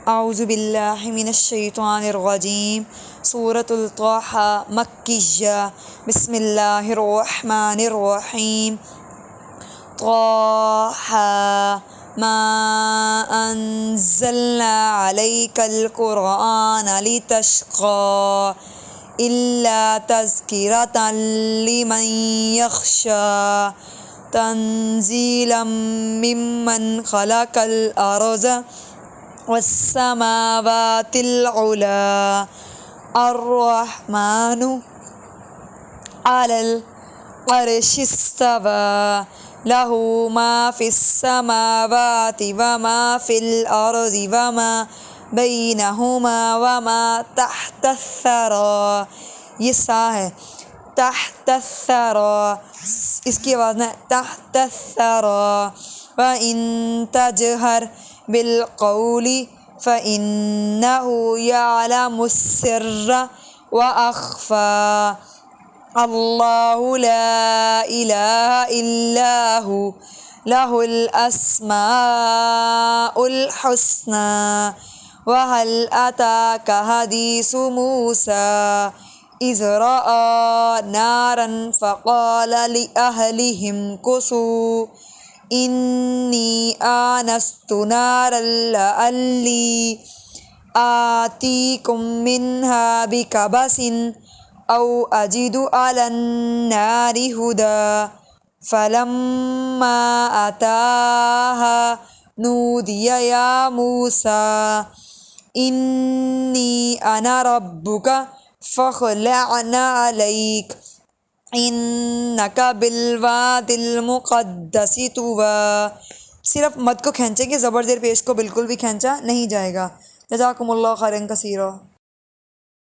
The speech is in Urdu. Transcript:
اعوذ باللہ من الشیطان الرجیم۔ سورۃ الطٰہٰ مکیہ۔ بسم اللہ الرحمن الرحیم۔ طٰہٰ ما انزلنا علیک القرآن لتشقىٰ الا تذکرۃ لمن یخشیٰ تنزیلا ممن خلق الارض والسماوات العلی الرحمن علی العرش استوی لہ ما فی السماوات وما فی الارض وما بینہما وما تحت الثری۔ یہ سا ہے، تحت الثری، اس کی آواز نہ تحت الثری۔ وَإِن تَجْهَرْ بِالْقَوْلِ فَإِنَّهُ يَعْلَمُ السِّرَّ وَأَخْفَى۔ اللَّهُ لَا إِلَهَ إِلَّا هُوَ لَهُ الْأَسْمَاءُ الْحُسْنَى۔ وَهَلْ أَتَاكَ حَدِيثُ مُوسَىٰ إِذْ رَأَىٰ نَارًا فَقَالَ لِأَهْلِهِ امْكُثُوا إِنِّي آنَسْتُ نَارًا لَعَلِّي آتِيكُم مِّنْهَا بِقَبَسٍ أَوْ أَجِدُ عَلَى النَّارِ هُدًى۔ فَلَمَّا أَتَاهَا نُودِيَ يَا مُوسَىٰ إِنِّي أَنَا رَبُّكَ فَاخْلَعْ نَعْلَيْكَ إِنَّكَ بِالْوَادِ الْمُقَدَّسِ طُوًى۔ صرف مد کو کھینچیں گے، زبر زیر پیش کو بالکل بھی کھینچا نہیں جائے گا۔ جزاکم اللہ خیرا کثیرا۔